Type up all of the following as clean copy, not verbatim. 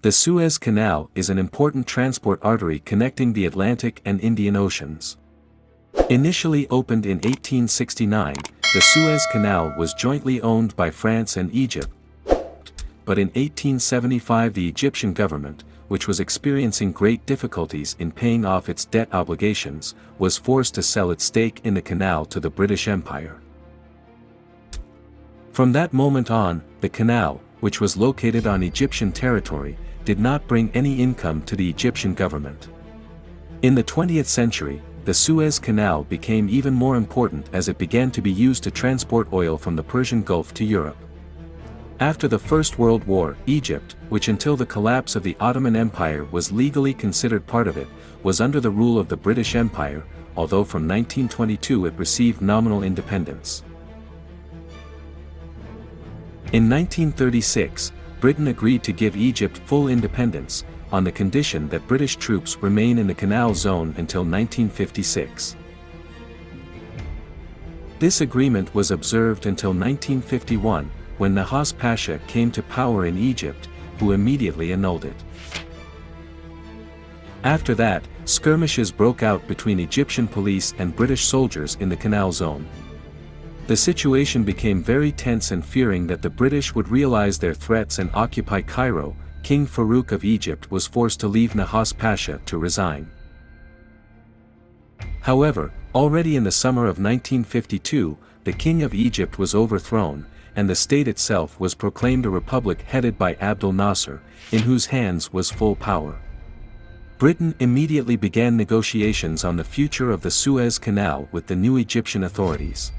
The Suez Canal is an important transport artery connecting the Atlantic and Indian Oceans. Initially opened in 1869, the Suez Canal was jointly owned by France and Egypt, but in 1875 the Egyptian government, which was experiencing great difficulties in paying off its debt obligations, was forced to sell its stake in the canal to the British Empire. From that moment on, the canal, which was located on Egyptian territory, did not bring any income to the Egyptian government. In the 20th century, the Suez Canal became even more important as it began to be used to transport oil from the Persian Gulf to Europe. After the First World War, Egypt, which until the collapse of the Ottoman Empire was legally considered part of it, was under the rule of the British Empire, although from 1922 it received nominal independence. In 1936, Britain agreed to give Egypt full independence, on the condition that British troops remain in the Canal Zone until 1956. This agreement was observed until 1951, when Nahash Pasha came to power in Egypt, who immediately annulled it. After that, skirmishes broke out between Egyptian police and British soldiers in the Canal Zone. The situation became very tense, and fearing that the British would realize their threats and occupy Cairo, King Farouk of Egypt was forced to leave Nahash Pasha to resign. However, already in the summer of 1952, the King of Egypt was overthrown, and the state itself was proclaimed a republic headed by Abdel Nasser, in whose hands was full power. Britain immediately began negotiations on the future of the Suez Canal with the new Egyptian authorities.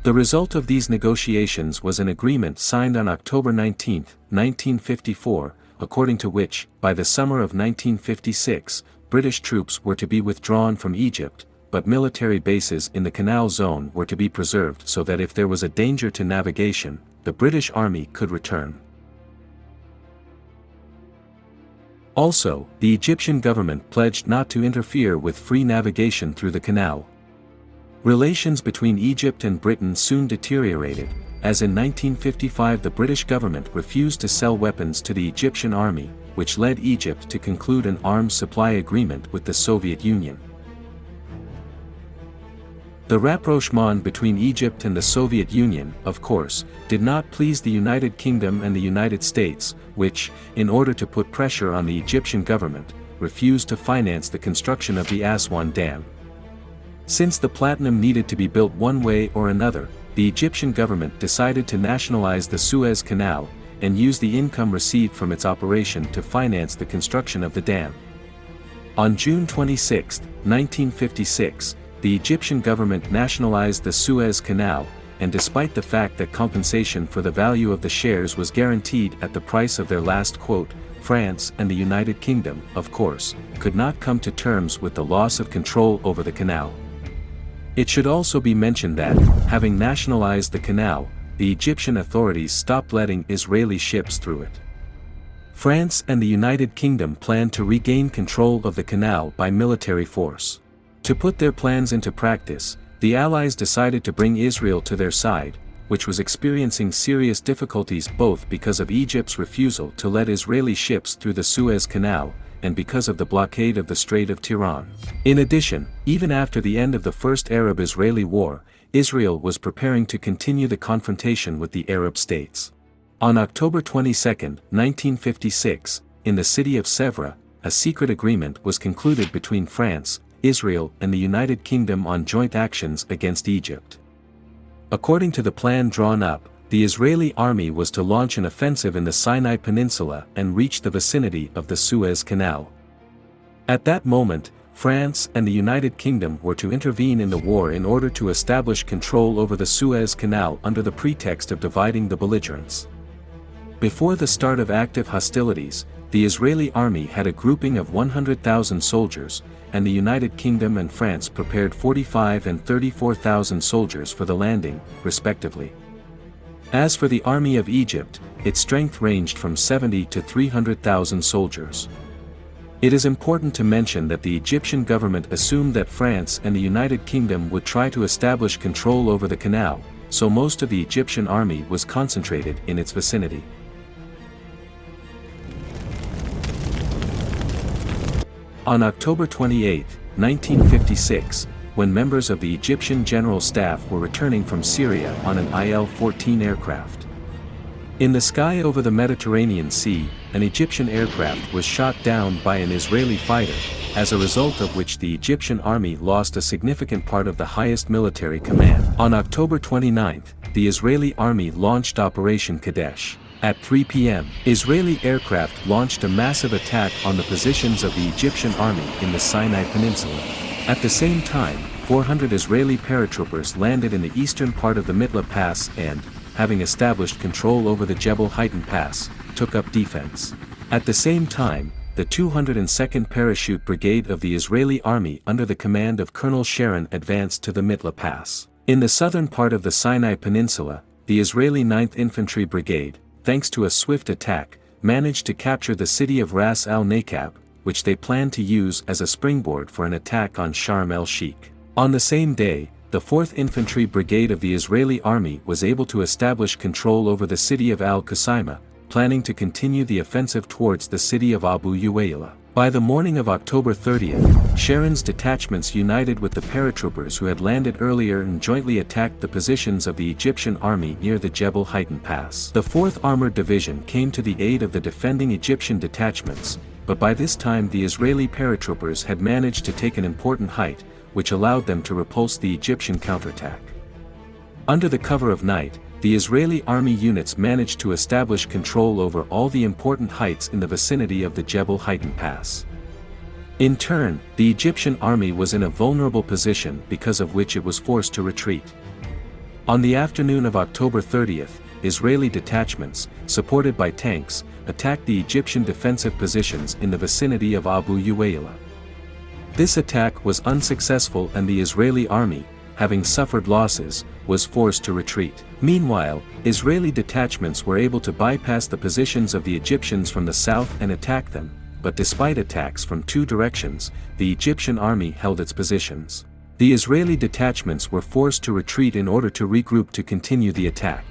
The result of these negotiations was an agreement signed on October 19, 1954, according to which, by the summer of 1956, British troops were to be withdrawn from Egypt, but military bases in the Canal Zone were to be preserved so that if there was a danger to navigation, the British Army could return. Also, the Egyptian government pledged not to interfere with free navigation through the canal. Relations between Egypt and Britain soon deteriorated, as in 1955 the British government refused to sell weapons to the Egyptian army, which led Egypt to conclude an arms supply agreement with the Soviet Union. The rapprochement between Egypt and the Soviet Union, of course, did not please the United Kingdom and the United States, which, in order to put pressure on the Egyptian government, refused to finance the construction of the Aswan Dam. Since the platinum needed to be built one way or another, the Egyptian government decided to nationalize the Suez Canal, and use the income received from its operation to finance the construction of the dam. On June 26, 1956, the Egyptian government nationalized the Suez Canal, and despite the fact that compensation for the value of the shares was guaranteed at the price of their last quote, France and the United Kingdom, of course, could not come to terms with the loss of control over the canal. It should also be mentioned that, having nationalized the canal, the Egyptian authorities stopped letting Israeli ships through it. France and the United Kingdom planned to regain control of the canal by military force. To put their plans into practice, the Allies decided to bring Israel to their side, which was experiencing serious difficulties both because of Egypt's refusal to let Israeli ships through the Suez Canal, and because of the blockade of the Strait of Tiran. In addition, even after the end of the First Arab-Israeli War, Israel was preparing to continue the confrontation with the Arab states. On October 22, 1956, in the city of Sèvres, a secret agreement was concluded between France, Israel, and the United Kingdom on joint actions against Egypt. According to the plan drawn up, the Israeli army was to launch an offensive in the Sinai Peninsula and reach the vicinity of the Suez Canal. At that moment, France and the United Kingdom were to intervene in the war in order to establish control over the Suez Canal under the pretext of dividing the belligerents. Before the start of active hostilities, the Israeli army had a grouping of 100,000 soldiers, and the United Kingdom and France prepared 45,000 and 34,000 soldiers for the landing, respectively. As for the army of Egypt, its strength ranged from 70,000 to 300,000 soldiers. It is important to mention that the Egyptian government assumed that France and the United Kingdom would try to establish control over the canal, so most of the Egyptian army was concentrated in its vicinity. On October 28, 1956, when members of the Egyptian General Staff were returning from Syria on an IL-14 aircraft. In the sky over the Mediterranean Sea, an Egyptian aircraft was shot down by an Israeli fighter, as a result of which the Egyptian army lost a significant part of the highest military command. On October 29, the Israeli army launched Operation Kadesh. At 3 p.m., Israeli aircraft launched a massive attack on the positions of the Egyptian army in the Sinai Peninsula. At the same time, 400 Israeli paratroopers landed in the eastern part of the Mitla Pass and, having established control over the Jebel Heighten Pass, took up defense. At the same time, the 202nd Parachute Brigade of the Israeli Army under the command of Colonel Sharon advanced to the Mitla Pass. In the southern part of the Sinai Peninsula, the Israeli 9th Infantry Brigade, thanks to a swift attack, managed to capture the city of Ras al-Nakab, which they planned to use as a springboard for an attack on Sharm el-Sheikh. On the same day, the 4th Infantry Brigade of the Israeli Army was able to establish control over the city of Al-Qusayma, planning to continue the offensive towards the city of Abu Uwaila. By the morning of October 30th, Sharon's detachments united with the paratroopers who had landed earlier and jointly attacked the positions of the Egyptian army near the Jebel Heighten Pass. The 4th Armored Division came to the aid of the defending Egyptian detachments, but by this time the Israeli paratroopers had managed to take an important height, which allowed them to repulse the Egyptian counterattack. Under the cover of night, the Israeli army units managed to establish control over all the important heights in the vicinity of the Jebel Heighten Pass. In turn, the Egyptian army was in a vulnerable position because of which it was forced to retreat. On the afternoon of October 30th, Israeli detachments, supported by tanks, attacked the Egyptian defensive positions in the vicinity of Abu Uwaila. This attack was unsuccessful and the Israeli army, having suffered losses, was forced to retreat. Meanwhile, Israeli detachments were able to bypass the positions of the Egyptians from the south and attack them, but despite attacks from two directions, the Egyptian army held its positions. The Israeli detachments were forced to retreat in order to regroup to continue the attack.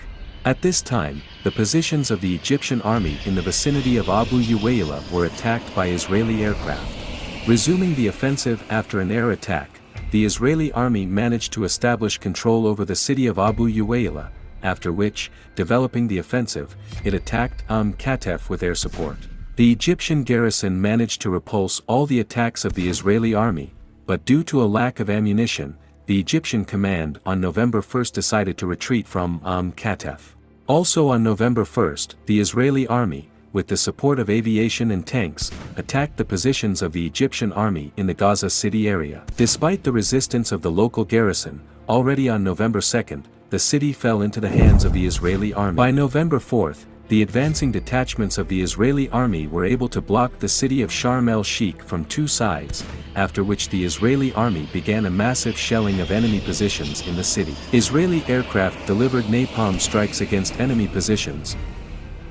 At this time, the positions of the Egyptian army in the vicinity of Abu Uwaila were attacked by Israeli aircraft. Resuming the offensive after an air attack, the Israeli army managed to establish control over the city of Abu Uwaila, after which, developing the offensive, it attacked Kadesh with air support. The Egyptian garrison managed to repulse all the attacks of the Israeli army, but due to a lack of ammunition, the Egyptian command on November 1 decided to retreat from Kadesh. Also on November 1, the Israeli army, with the support of aviation and tanks, attacked the positions of the Egyptian army in the Gaza City area. Despite the resistance of the local garrison, already on November 2, the city fell into the hands of the Israeli army. By November 4, the advancing detachments of the Israeli army were able to block the city of Sharm el-Sheikh from two sides, after which the Israeli army began a massive shelling of enemy positions in the city. Israeli aircraft delivered napalm strikes against enemy positions.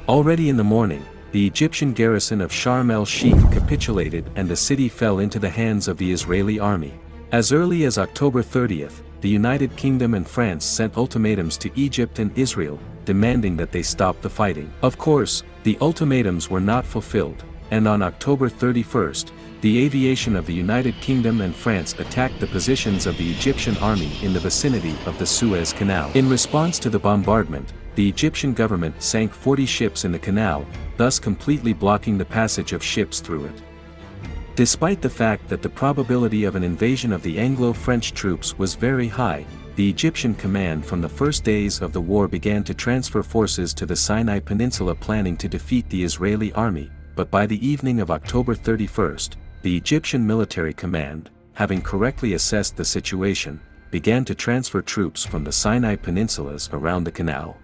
Already in the morning, the Egyptian garrison of Sharm el-Sheikh capitulated and the city fell into the hands of the Israeli army. As early as October 30, the United Kingdom and France sent ultimatums to Egypt and Israel, demanding that they stop the fighting. Of course, the ultimatums were not fulfilled, and on October 31, the aviation of the United Kingdom and France attacked the positions of the Egyptian army in the vicinity of the Suez Canal. In response to the bombardment, the Egyptian government sank 40 ships in the canal, thus completely blocking the passage of ships through it. Despite the fact that the probability of an invasion of the Anglo-French troops was very high, the Egyptian command from the first days of the war began to transfer forces to the Sinai Peninsula planning to defeat the Israeli army, but by the evening of October 31, the Egyptian military command, having correctly assessed the situation, began to transfer troops from the Sinai Peninsulas around the canal.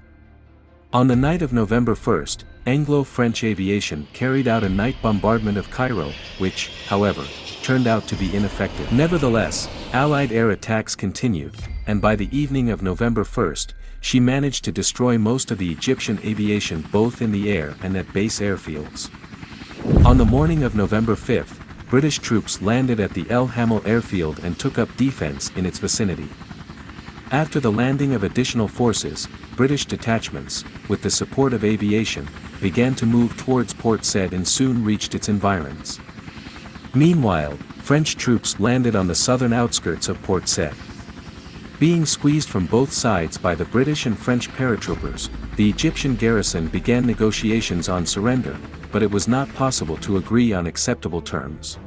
On the night of November 1, Anglo-French aviation carried out a night bombardment of Cairo, which, however, turned out to be ineffective. Nevertheless, Allied air attacks continued, and by the evening of November 1, she managed to destroy most of the Egyptian aviation both in the air and at base airfields. On the morning of November 5, British troops landed at the El Hamel airfield and took up defense in its vicinity. After the landing of additional forces, British detachments, with the support of aviation, began to move towards Port Said and soon reached its environs. Meanwhile, French troops landed on the southern outskirts of Port Said. Being squeezed from both sides by the British and French paratroopers, the Egyptian garrison began negotiations on surrender, but it was not possible to agree on acceptable terms.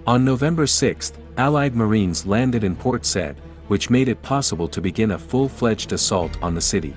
On November 6, Allied Marines landed in Port Said, which made it possible to begin a full-fledged assault on the city.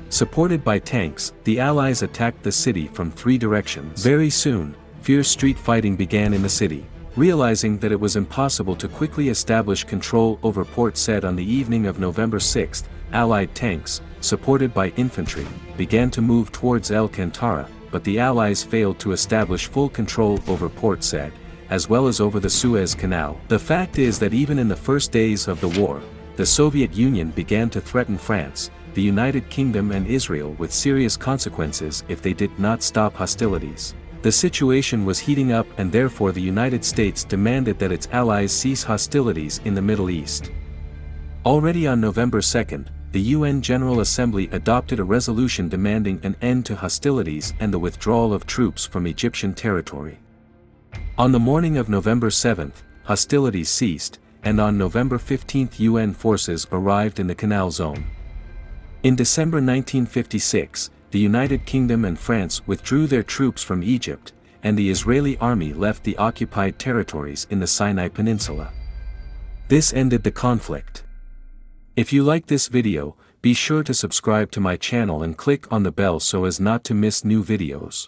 Supported by tanks, the Allies attacked the city from 3 directions. Very soon, fierce street fighting began in the city. Realizing that it was impossible to quickly establish control over Port Said on the evening of November 6, Allied tanks, supported by infantry, began to move towards El Kantara, but the Allies failed to establish full control over Port Said, as well as over the Suez Canal. The fact is that even in the first days of the war, the Soviet Union began to threaten France, the United Kingdom and Israel with serious consequences if they did not stop hostilities. The situation was heating up, and therefore the United States demanded that its allies cease hostilities in the Middle East. Already on November 2, the UN General Assembly adopted a resolution demanding an end to hostilities and the withdrawal of troops from Egyptian territory. On the morning of November 7, hostilities ceased, and on November 15 UN forces arrived in the Canal zone. In December 1956, the United Kingdom and France withdrew their troops from Egypt, and the Israeli army left the occupied territories in the Sinai Peninsula. This ended the conflict. If you like this video, be sure to subscribe to my channel and click on the bell so as not to miss new videos.